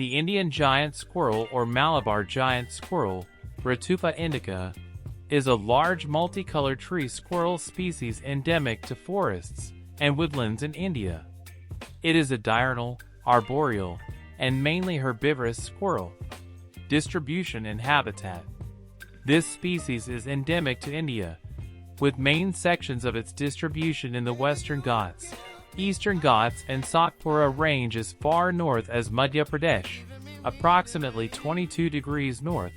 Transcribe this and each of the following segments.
The Indian giant squirrel or Malabar giant squirrel, Ratufa indica, is a large multicolored tree squirrel species endemic to forests and woodlands in India. It is a diurnal, arboreal, and mainly herbivorous squirrel. Distribution and habitat. This species is endemic to India, with main sections of its distribution in the Western Ghats, Eastern Ghats and Satpura range as far north as Madhya Pradesh, approximately 22 degrees north.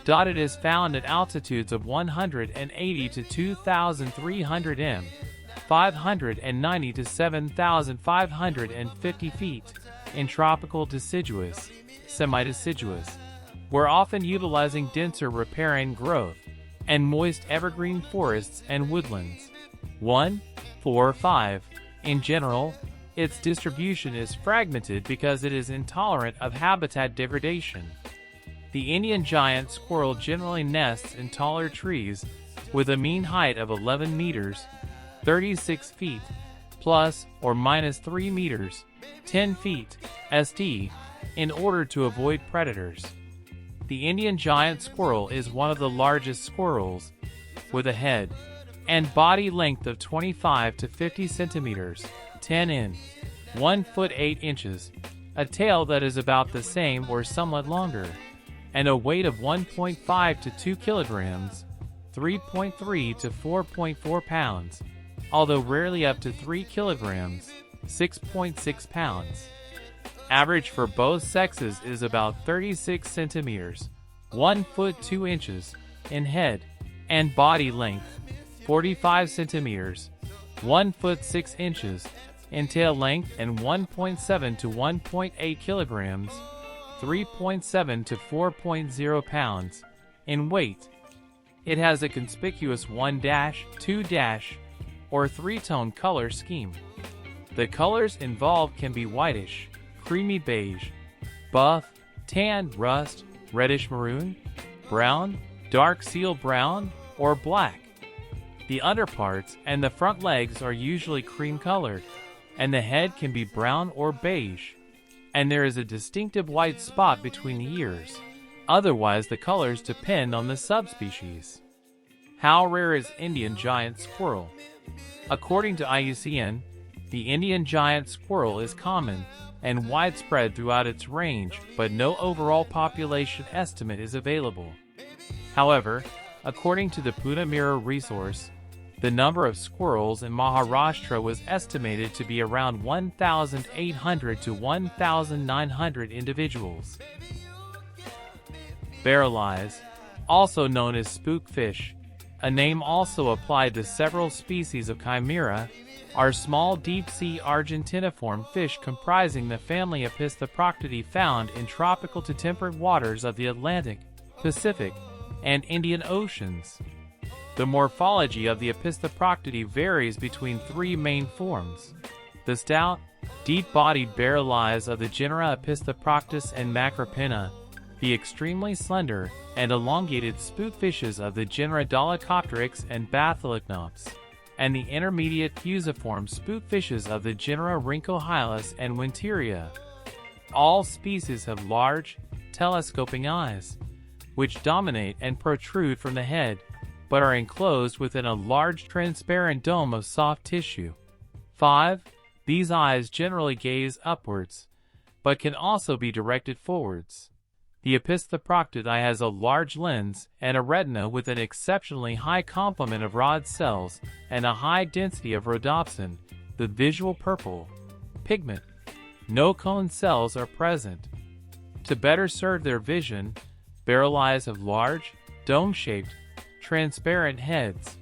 It is found at altitudes of 180 to 2,300 m, 590 to 7,550 feet, in tropical deciduous, semi-deciduous, where often utilizing denser riparian growth, and moist evergreen forests and woodlands. 1, 4, 5. In general, its distribution is fragmented because it is intolerant of habitat degradation. The Indian giant squirrel generally nests in taller trees with a mean height of 11 meters, 36 feet, plus or minus 3 meters, 10 feet, st, in order to avoid predators. The Indian giant squirrel is one of the largest squirrels, with a head and body length of 25 to 50 centimeters, 10 in, 1 foot 8 inches, a tail that is about the same or somewhat longer, and a weight of 1.5 to 2 kilograms, 3.3 to 4.4 pounds, although rarely up to 3 kilograms, 6.6 pounds. Average for both sexes is about 36 centimeters, 1 foot 2 inches, in head and body length, 45 centimeters, 1 foot 6 inches, in tail length, and 1.7 to 1.8 kilograms, 3.7 to 4.0 pounds, in weight. It has a conspicuous 1-, 2-, or 3-tone color scheme. The colors involved can be whitish, creamy beige, buff, tan, rust, reddish maroon, brown, dark seal brown, or black. The underparts and the front legs are usually cream colored, and the head can be brown or beige, and there is a distinctive white spot between the ears. Otherwise, the colors depend on the subspecies. How rare is Indian giant squirrel? According to IUCN, the Indian giant squirrel is common and widespread throughout its range, but no overall population estimate is available. However, according to the Pune Mirror resource, the number of squirrels in Maharashtra was estimated to be around 1,800 to 1,900 individuals. Barrel eyes, also known as spookfish, a name also applied to several species of chimera, are small deep-sea argentiniform fish comprising the family Epistheproctidae found in tropical to temperate waters of the Atlantic, Pacific, and Indian Oceans. The morphology of the Epistheproctidae varies between 3 main forms: the stout, deep-bodied barrel eyes of the genera Epistheproctus and Macropina, the extremely slender and elongated spookfishes of the genera Dolichopteryx and Bathylochnops, and the intermediate fusiform spookfishes of the genera Rhynchohylas and Winteria. All species have large, telescoping eyes, which dominate and protrude from the head, but are enclosed within a large transparent dome of soft tissue. 5. These eyes generally gaze upwards, but can also be directed forwards. The Epistheproctidae has a large lens and a retina with an exceptionally high complement of rod cells and a high density of rhodopsin, the visual purple pigment. No cone cells are present. To better serve their vision, barrel eyes have large, dome-shaped, transparent heads.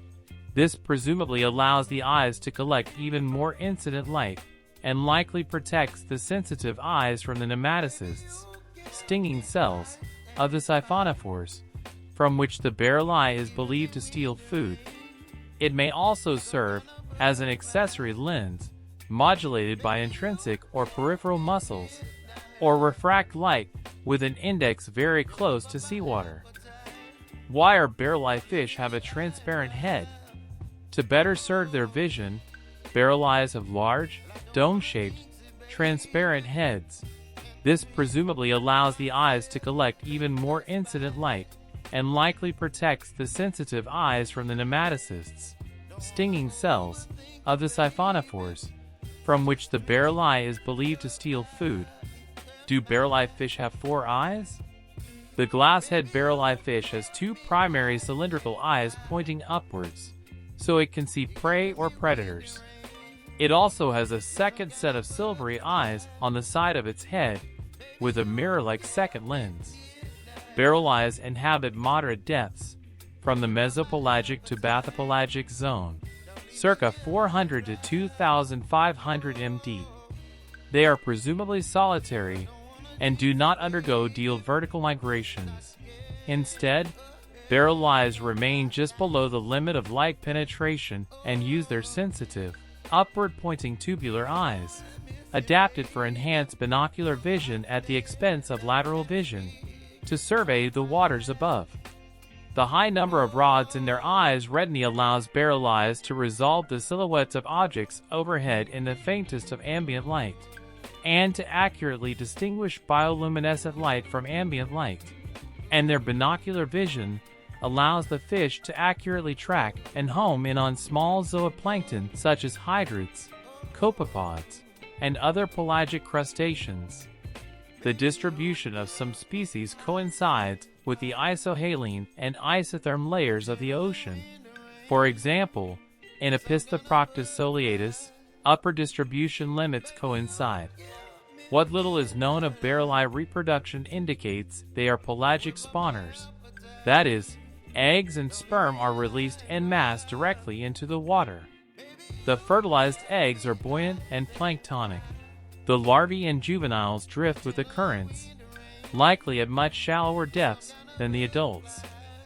This presumably allows the eyes to collect even more incident light and likely protects the sensitive eyes from the nematocysts, stinging cells, of the siphonophores, from which the barrel eye is believed to steal food. It may also serve as an accessory lens, modulated by intrinsic or peripheral muscles, or refract light with an index very close to seawater. Why are barrel eye fish have a transparent head? To better serve their vision, barrel eyes have large, dome-shaped, transparent heads. This presumably allows the eyes to collect even more incident light, and likely protects the sensitive eyes from the nematocysts, stinging cells, of the siphonophores, from which the barrel eye is believed to steal food. Do barrel eye fish have 4 eyes? The glasshead barrel eye fish has 2 primary cylindrical eyes pointing upwards, so it can see prey or predators. It also has a second set of silvery eyes on the side of its head, with a mirror-like second lens. Barrel eyes inhabit moderate depths, from the mesopelagic to bathypelagic zone, circa 400 to 2,500 m deep. They are presumably solitary, and do not undergo vertical migrations. Instead, barrel eyes remain just below the limit of light penetration and use their sensitive, upward-pointing tubular eyes, adapted for enhanced binocular vision at the expense of lateral vision, to survey the waters above. The high number of rods in their eyes retina allows barrel eyes to resolve the silhouettes of objects overhead in the faintest of ambient light, and to accurately distinguish bioluminescent light from ambient light. And their binocular vision allows the fish to accurately track and home in on small zooplankton such as hydrids, copepods, and other pelagic crustaceans. The distribution of some species coincides with the isohaline and isotherm layers of the ocean. For example, in Epistheproctus soleatus, upper distribution limits coincide. What little is known of barrel eye reproduction indicates they are pelagic spawners. That is, eggs and sperm are released en masse directly into the water. The fertilized eggs are buoyant and planktonic. The larvae and juveniles drift with the currents, likely at much shallower depths than the adults,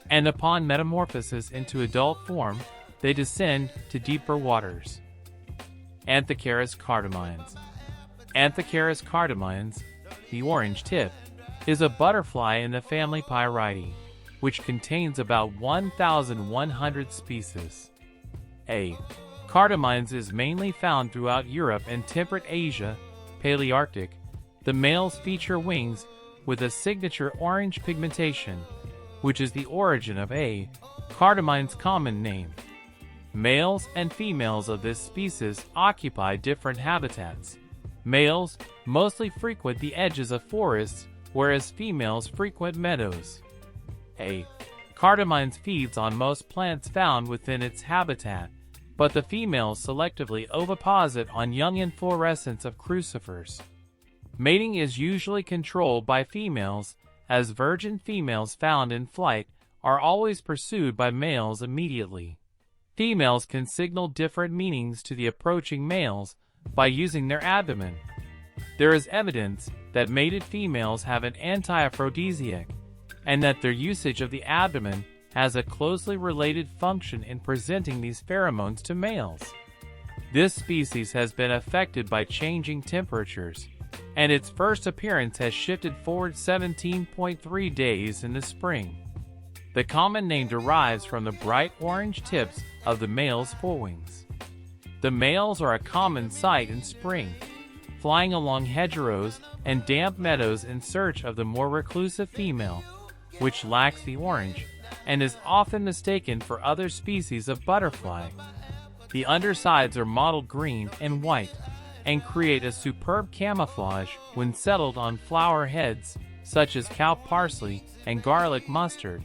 and upon metamorphosis into adult form, they descend to deeper waters. Anthocharis cardamines. Anthocharis cardamines, the orange tip, is a butterfly in the family Pyridae, which contains about 1,100 species. Cardamines is mainly found throughout Europe and temperate Asia, Palearctic. The males feature wings with a signature orange pigmentation, which is the origin of A. cardamine's common name. Males and females of this species occupy different habitats. Males mostly frequent the edges of forests, whereas females frequent meadows. A. cardamines feeds on most plants found within its habitat, but the females selectively oviposit on young inflorescence of crucifers. Mating is usually controlled by females, as virgin females found in flight are always pursued by males immediately. Females can signal different meanings to the approaching males by using their abdomen. There is evidence that mated females have an anti-aphrodisiac, and that their usage of the abdomen has a closely related function in presenting these pheromones to males. This species has been affected by changing temperatures, and its first appearance has shifted forward 17.3 days in the spring. The common name derives from the bright orange tips of the male's forewings. The males are a common sight in spring, flying along hedgerows and damp meadows in search of the more reclusive female, which lacks the orange, and is often mistaken for other species of butterfly. The undersides are mottled green and white, and create a superb camouflage when settled on flower heads, such as cow parsley and garlic mustard.